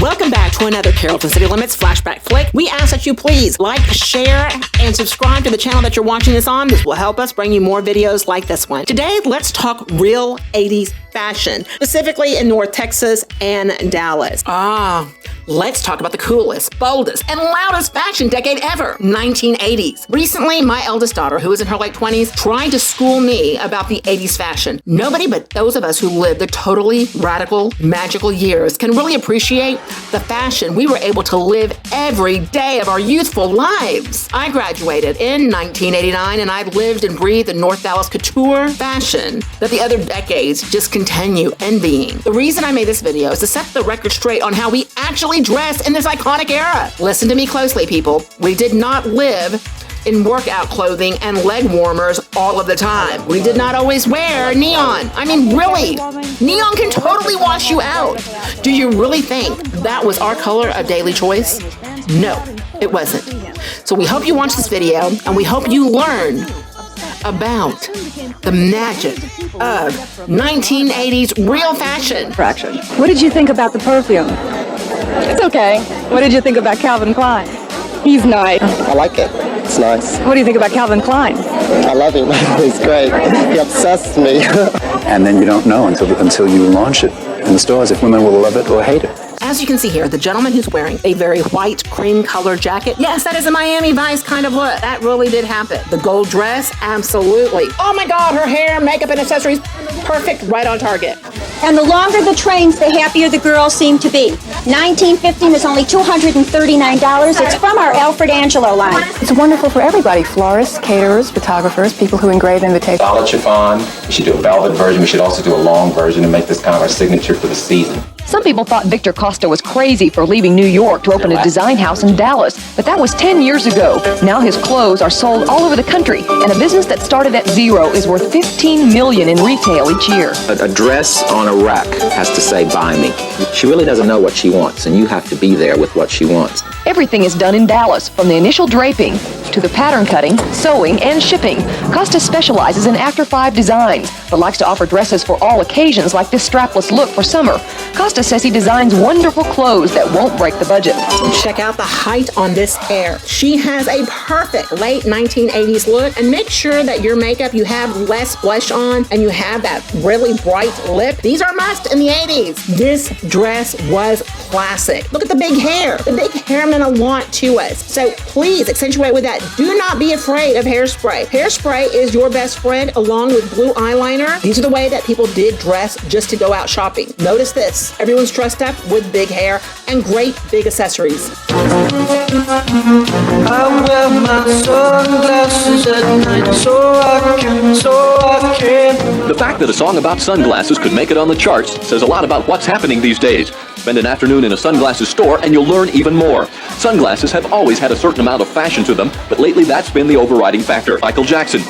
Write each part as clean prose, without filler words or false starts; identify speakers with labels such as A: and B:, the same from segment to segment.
A: Welcome back to another Carrollton City Limits Flashback Flick. We ask that you please like, share, and subscribe to the channel that you're watching this on. This will help us bring you more videos like this one. Today, let's talk real 80s fashion, specifically in North Texas and Dallas. Let's talk about the coolest, boldest, and loudest fashion decade ever, 1980s. Recently, my eldest daughter, who is in her late 20s, tried to school me about the 80s fashion. Nobody but those of us who lived the totally radical, magical years can really appreciate the fashion we were able to live every day of our youthful lives. I graduated in 1989, and I've lived and breathed the North Dallas couture fashion that the other decades just continue envying. The reason I made this video is to set the record straight on how we actually dressed in this iconic era. Listen to me closely, people. We did not live in workout clothing and leg warmers all of the time. We did not always wear neon. I mean, really, neon can totally wash you out. Do you really think that was our color of daily choice? No, it wasn't. So we hope you watch this video, and we hope you learn about the magic of 1980s real fashion.
B: What did you think about the perfume? It's okay. What did you think about Calvin Klein? He's nice.
C: I like it. It's nice.
B: What do you think about Calvin Klein?
C: I love him. He's great. He obsessed me.
D: And then you don't know until you launch it in the stores if women will love it or hate it.
A: As you can see here, the gentleman who's wearing a very white cream colored jacket. Yes, that is a Miami Vice kind of look. That really did happen. The gold dress, absolutely. Oh my God, her hair, makeup, and accessories, perfect, right on target.
E: And the longer the trains, the happier the girls seem to be. 1915 is only $239. It's from our Alfred Angelo line.
B: It's wonderful for everybody. Florists, caterers, photographers, people who engrave invitations.
F: Solid chiffon. We should do a velvet version. We should also do a long version and make this kind of our signature for the season.
G: Some people thought Victor Costa was crazy for leaving New York to open a design house in Dallas, but that was 10 years ago. Now his clothes are sold all over the country, and a business that started at zero is worth $15 million in retail each year.
H: A dress on a rack has to say, buy me. She really doesn't know what she wants, and you have to be there with what she wants.
G: Everything is done in Dallas, from the initial draping to the pattern cutting, sewing, and shipping. Costa specializes in after-5 designs, but likes to offer dresses for all occasions like this strapless look for summer. Costa says he designs wonderful clothes that won't break the budget.
A: Check out the height on this hair. She has a perfect late 1980s look, and make sure that your makeup, you have less blush on and you have that really bright lip. These are must in the 80s. This dress was classic. Look at the big hair. The big hair meant a lot to us. So please accentuate with that. Do not be afraid of hairspray. Hairspray is your best friend along with blue eyeliner. These are the way that people did dress just to go out shopping. Notice this. Everyone's dressed up with big hair and great big accessories.
I: I wear my sunglasses at night so I can.
J: The fact that a song about sunglasses could make it on the charts says a lot about what's happening these days. Spend an afternoon in a sunglasses store and you'll learn even more. Sunglasses have always had a certain amount of fashion to them, but lately that's been the overriding factor. Michael Jackson.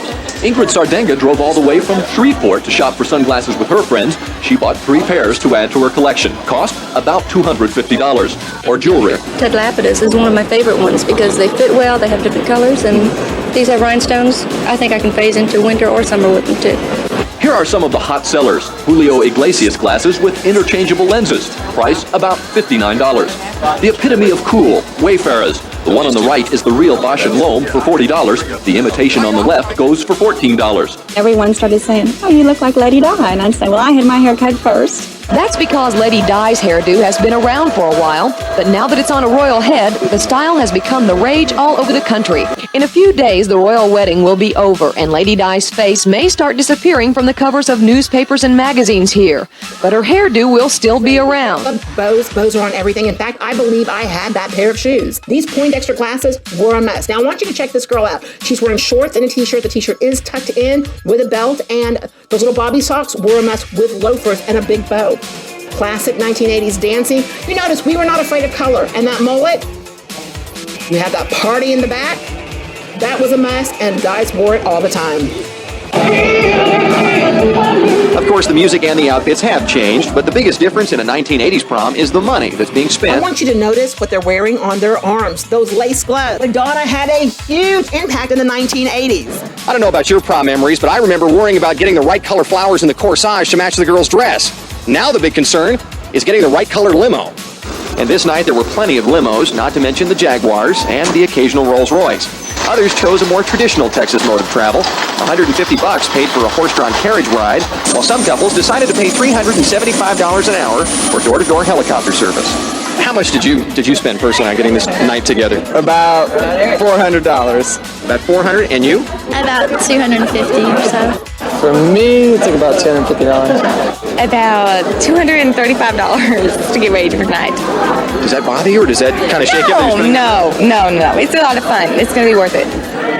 J: Ingrid Sardenga drove all the way from Shreveport to shop for sunglasses with her friends. She bought 3 pairs to add to her collection. Cost about $250. Or jewelry.
K: Ted Lapidus is one of my favorite ones because they fit well, they have different colors, and these have rhinestones. I think I can phase into winter or summer with them too.
J: Here are some of the hot sellers. Julio Iglesias glasses with interchangeable lenses. Price about $59. The epitome of cool, Wayfarers. The one on the right is the real Bosch & Lomb for $40. The imitation on the left goes for $14.
L: Everyone started saying, oh, you look like Lady Di. And I'd say, well, I had my hair cut first.
G: That's because Lady Di's hairdo has been around for a while, but now that it's on a royal head, the style has become the rage all over the country. In a few days, the royal wedding will be over, and Lady Di's face may start disappearing from the covers of newspapers and magazines here, but her hairdo will still be around.
A: Bows are on everything. In fact, I believe I had that pair of shoes. These Poindexter glasses were a must. Now, I want you to check this girl out. She's wearing shorts and a t-shirt. The t-shirt is tucked in with a belt, and those little bobby socks were a must with loafers and a big bow. Classic 1980s dancing. You notice we were not afraid of color. And that mullet, you had that party in the back. That was a must, and guys wore it all the time.
J: Of course, the music and the outfits have changed, but the biggest difference in a 1980s prom is the money that's being spent.
A: I want you to notice what they're wearing on their arms, those lace gloves. Madonna had a huge impact in the 1980s.
M: I don't know about your prom memories, but I remember worrying about getting the right color flowers in the corsage to match the girl's dress. Now the big concern is getting the right color limo.
J: And this night there were plenty of limos, not to mention the Jaguars and the occasional Rolls Royce. Others chose a more traditional Texas mode of travel. $150 paid for a horse-drawn carriage ride, while some couples decided to pay $375 an hour for door-to-door helicopter service. How much did you spend personally on getting this night together?
C: About $400.
J: About $400, and you?
K: About $250 or so.
C: For me, it took about $250.
B: About $235 to get ready for tonight.
J: Does that bother you, or does that kind of shake you up?
B: No. It's a lot of fun. It's going to be worth it,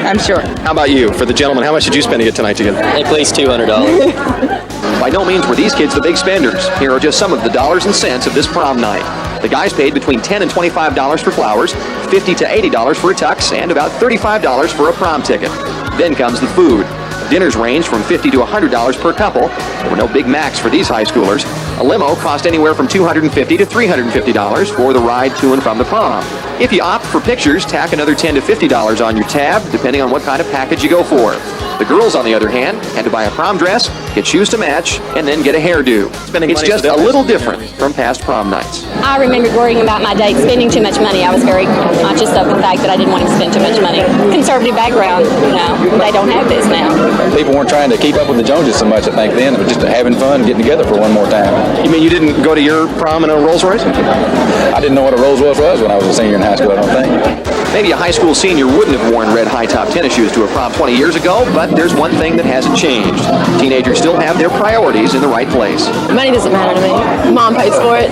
B: I'm sure.
J: How about you? For the gentleman, how much did you spend to get tonight together?
H: At least $200.
J: By no means were these kids the big spenders. Here are just some of the dollars and cents of this prom night. The guys paid between $10 and $25 for flowers, $50 to $80 for a tux, and about $35 for a prom ticket. Then comes the food. Dinners range from $50 to $100 per couple. There were no Big Macs for these high schoolers. A limo cost anywhere from $250 to $350 for the ride to and from the prom. If you opt for pictures, tack another $10 to $50 on your tab, depending on what kind of package you go for. The girls, on the other hand, had to buy a prom dress, get shoes to match, and then get a hairdo. It's just a little different from past prom nights.
N: I remember worrying about my date, spending too much money. I was very conscious of the fact that I didn't want to spend too much money. Conservative background, they don't have this now.
D: People weren't trying to keep up with the Joneses so much, I think, then. It was just having fun, getting together for one more time.
J: You mean you didn't go to your prom in a Rolls Royce?
D: I didn't know what a Rolls Royce was when I was a senior in high school, I don't think.
J: Maybe a high school senior wouldn't have worn red high-top tennis shoes to a prom 20 years ago, but there's one thing that hasn't changed. Teenagers still have their priorities in the right place.
B: Money doesn't matter to me. Mom pays for it.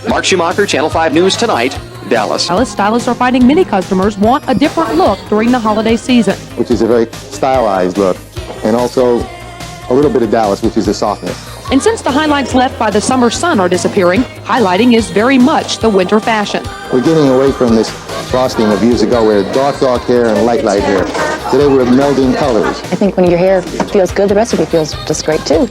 J: Mark Schumacher, Channel 5 News Tonight, Dallas.
O: Dallas stylists are finding many customers want a different look during the holiday season.
C: Which is a very stylized look. And also a little bit of Dallas, which is the softness.
O: And since the highlights left by the summer sun are disappearing, highlighting is very much the winter fashion.
C: We're getting away from this frosting of years ago where dark hair and light hair. Today we're melding colors.
B: I think when your hair feels good, the rest of it feels just great too.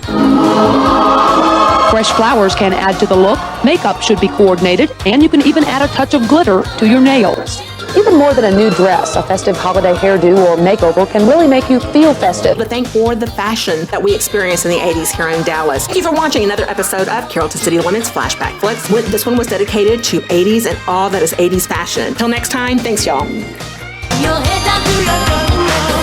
O: Fresh flowers can add to the look, makeup should be coordinated, and you can even add a touch of glitter to your nails.
G: Even more than a new dress, a festive holiday hairdo or makeover can really make you feel festive.
A: But thank for the fashion that we experienced in the 80s here in Dallas. Thank you for watching another episode of Carrollton City Limits Flashback Flicks. This one was dedicated to 80s and all that is 80s fashion. Till next time, thanks y'all.
P: Your head down to your